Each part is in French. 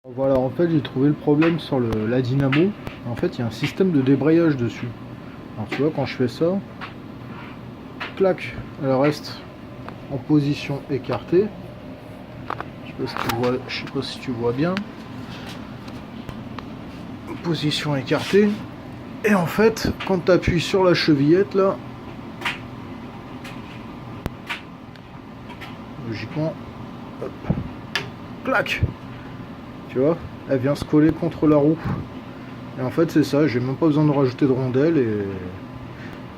Voilà, en fait, j'ai trouvé le problème sur la dynamo. En fait, il y a un système de débrayage dessus. Alors, tu vois, quand je fais ça, clac, elle reste en position écartée. Je sais pas si tu vois bien. Position écartée. Et en fait, quand tu appuies sur la chevillette, là, logiquement, hop, clac, tu vois, elle vient se coller contre la roue. Et en fait, c'est ça, j'ai même pas besoin de rajouter de rondelles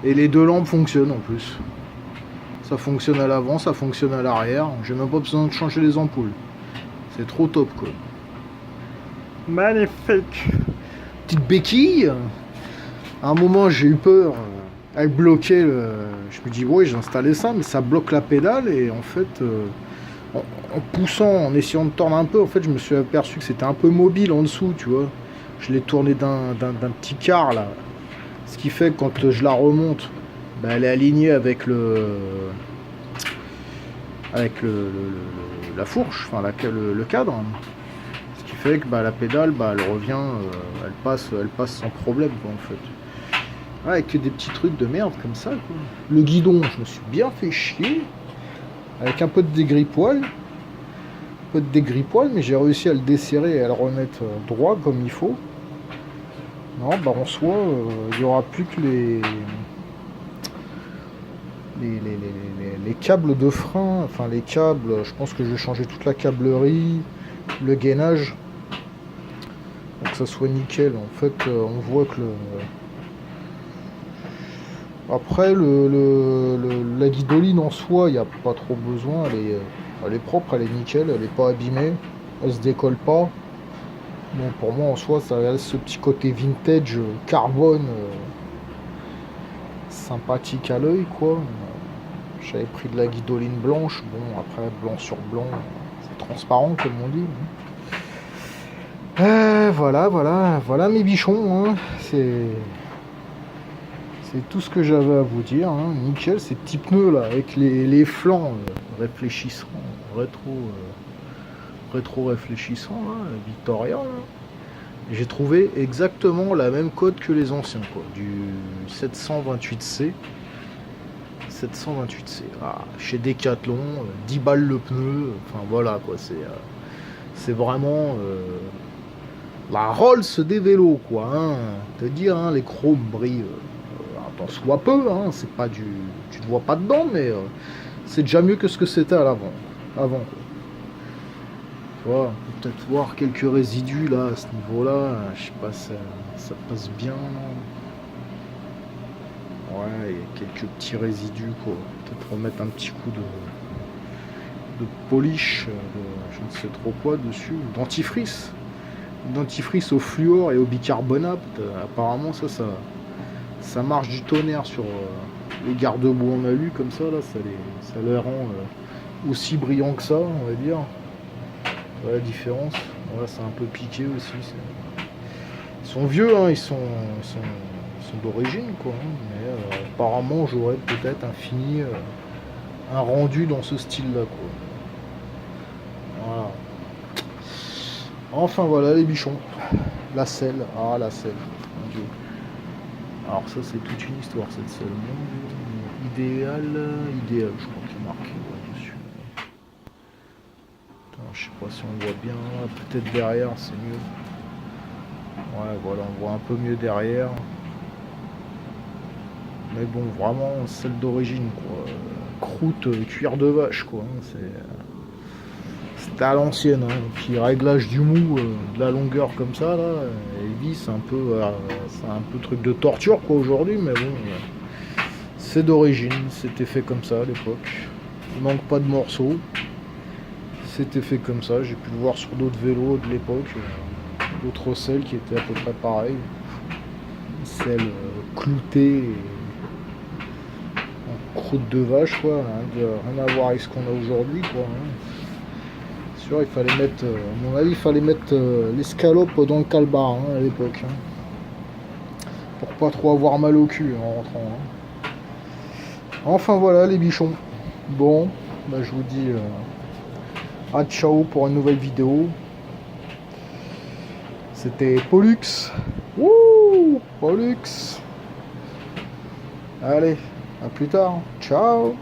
et les deux lampes fonctionnent en plus. Ça fonctionne à l'avant, ça fonctionne à l'arrière. J'ai même pas besoin de changer les ampoules. C'est trop top quoi. Magnifique. Petite béquille. À un moment j'ai eu peur. Elle bloquait le. Je me dis ouais j'ai installé ça mais ça bloque la pédale et en fait en poussant, en essayant de tordre un peu, en fait je me suis aperçu que c'était un peu mobile en dessous, tu vois. Je l'ai tourné d'un petit quart là. Ce qui fait que quand je la remonte, bah, elle est alignée avec la fourche, enfin le cadre. Ce qui fait que bah, la pédale, bah, elle revient, elle passe sans problème quoi, en fait. Ouais, avec des petits trucs de merde comme ça quoi. Le guidon, je me suis bien fait chier. Avec un peu de dégripoil. Mais j'ai réussi à le desserrer et à le remettre droit comme il faut. Non, bah en soi, il n'y aura plus que les câbles de frein, enfin les câbles, je pense que je vais changer toute la câblerie, le gainage, pour que ça soit nickel. En fait, on voit que après, la guidoline en soi, il n'y a pas trop besoin, elle est propre, elle est nickel, elle n'est pas abîmée, elle se décolle pas. Bon, pour moi en soi, ça a ce petit côté vintage, carbone, sympathique à l'œil quoi. J'avais pris de la guidoline blanche, bon après blanc sur blanc, c'est transparent comme on dit. Voilà mes bichons, hein. C'est tout ce que j'avais à vous dire, hein. Nickel, ces petits pneus là avec les flancs réfléchissants, rétro réfléchissants, là, Victoria. Là. J'ai trouvé exactement la même code que les anciens, quoi, du 728C. 728C. Ah, chez Decathlon, 10 balles le pneu, enfin voilà quoi, c'est vraiment la Rolls des vélos quoi. Hein. Te dire, hein, les chromes brillent, t'en soit peu, hein, c'est pas du. Tu te vois pas dedans, mais c'est déjà mieux que ce que c'était à l'avant. Avant quoi. Tu vois, on peut peut-être voir quelques résidus là à ce niveau-là, je sais pas, ça passe bien. Ouais, il y a quelques petits résidus quoi. Peut-être remettre un petit coup de polish, je ne sais trop quoi dessus, dentifrice. Dentifrice au fluor et au bicarbonate. Apparemment ça marche du tonnerre sur les garde-boue en alu comme ça, là, ça les rend aussi brillants que ça, on va dire. Voilà la différence. Voilà, c'est un peu piqué aussi. Ils sont vieux, hein, ils sont d'origine quoi. Hein, mais apparemment j'aurais peut-être un rendu dans ce style-là quoi. Voilà. Enfin voilà les bichons. La selle. Ah la selle. Mon Dieu. Alors ça c'est toute une histoire cette selle. Idéal. Idéal je crois qu'il est marqué ouais, dessus. Attends, je sais pas si on voit bien. Peut-être derrière c'est mieux. Ouais voilà on voit un peu mieux derrière. Mais bon vraiment celle d'origine quoi. Croûte cuir de vache quoi. Hein, c'était à l'ancienne, hein. Puis réglage du mou, de la longueur comme ça, là, et vis, c'est un peu truc de torture quoi aujourd'hui, mais bon, c'est d'origine, c'était fait comme ça à l'époque. Il manque pas de morceaux, c'était fait comme ça. J'ai pu le voir sur d'autres vélos de l'époque, d'autres selles qui étaient à peu près pareilles, celles cloutées en croûte de vache quoi, hein, rien à voir avec ce qu'on a aujourd'hui quoi. Hein. Il fallait mettre, à mon avis, il fallait mettre l'escalope dans le calbar hein, à l'époque. Hein, pour pas trop avoir mal au cul en rentrant. Hein. Enfin voilà les bichons. Bon, bah, je vous dis à ciao pour une nouvelle vidéo. C'était Pollux. Wouh, Pollux. Allez, à plus tard. Ciao.